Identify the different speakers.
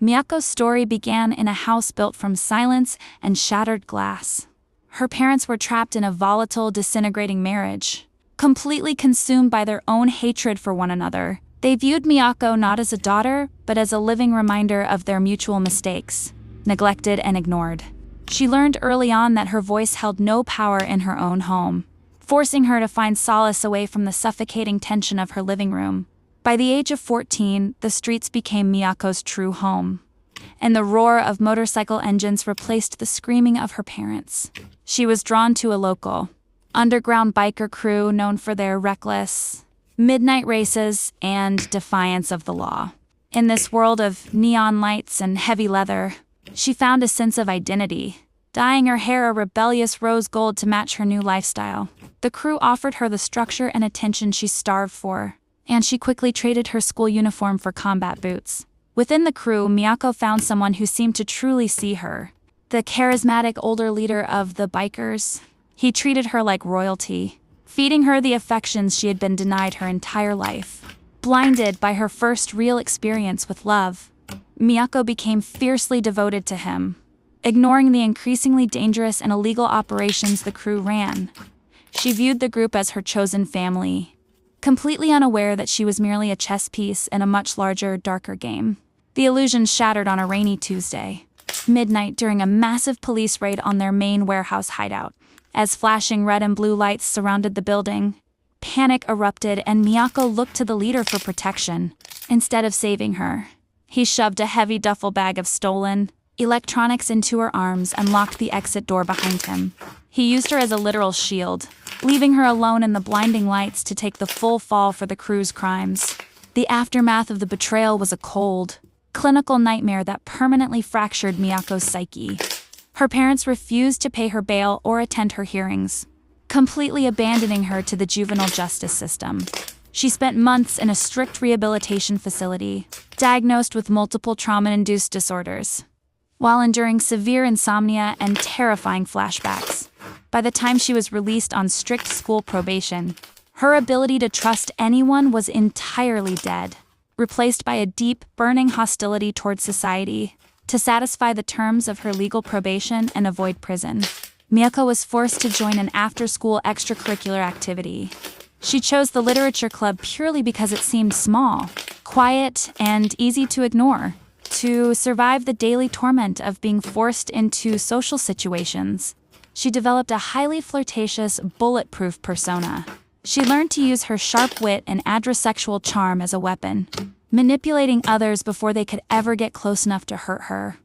Speaker 1: Miyako's story began in a house built from silence and shattered glass. Her parents were trapped in a volatile, disintegrating marriage. Completely consumed by their own hatred for one another, they viewed Miyako not as a daughter, but as a living reminder of their mutual mistakes, neglected and ignored. She learned early on that her voice held no power in her own home, forcing her to find solace away from the suffocating tension of her living room. By the age of 14, the streets became Miyako's true home, and the roar of motorcycle engines replaced the screaming of her parents. She was drawn to a local, underground biker crew known for their reckless, midnight races and defiance of the law. In this world of neon lights and heavy leather, she found a sense of identity, dyeing her hair a rebellious rose gold to match her new lifestyle. The crew offered her the structure and attention she starved for, and she quickly traded her school uniform for combat boots. Within the crew, Miyako found someone who seemed to truly see her. The charismatic older leader of the bikers. He treated her like royalty, feeding her the affections she had been denied her entire life. Blinded by her first real experience with love, Miyako became fiercely devoted to him, ignoring the increasingly dangerous and illegal operations the crew ran. She viewed the group as her chosen family, completely unaware that she was merely a chess piece in a much larger, darker game. The illusion shattered on a rainy Tuesday, midnight, during a massive police raid on their main warehouse hideout. As flashing red and blue lights surrounded the building, panic erupted and Miyako looked to the leader for protection. Instead of saving her, he shoved a heavy duffel bag of stolen electronics into her arms and locked the exit door behind him. He used her as a literal shield, leaving her alone in the blinding lights to take the full fall for the crew's crimes. The aftermath of the betrayal was a cold, clinical nightmare that permanently fractured Miyako's psyche. Her parents refused to pay her bail or attend her hearings, completely abandoning her to the juvenile justice system. She spent months in a strict rehabilitation facility, diagnosed with multiple trauma-induced disorders, while enduring severe insomnia and terrifying flashbacks. By the time she was released on strict school probation, her ability to trust anyone was entirely dead, replaced by a deep, burning hostility towards society. To satisfy the terms of her legal probation and avoid prison, Miyako was forced to join an after-school extracurricular activity. She chose the literature club purely because it seemed small, quiet, and easy to ignore. To survive the daily torment of being forced into social situations, she developed a highly flirtatious, bulletproof persona. She learned to use her sharp wit and adressexual charm as a weapon, manipulating others before they could ever get close enough to hurt her.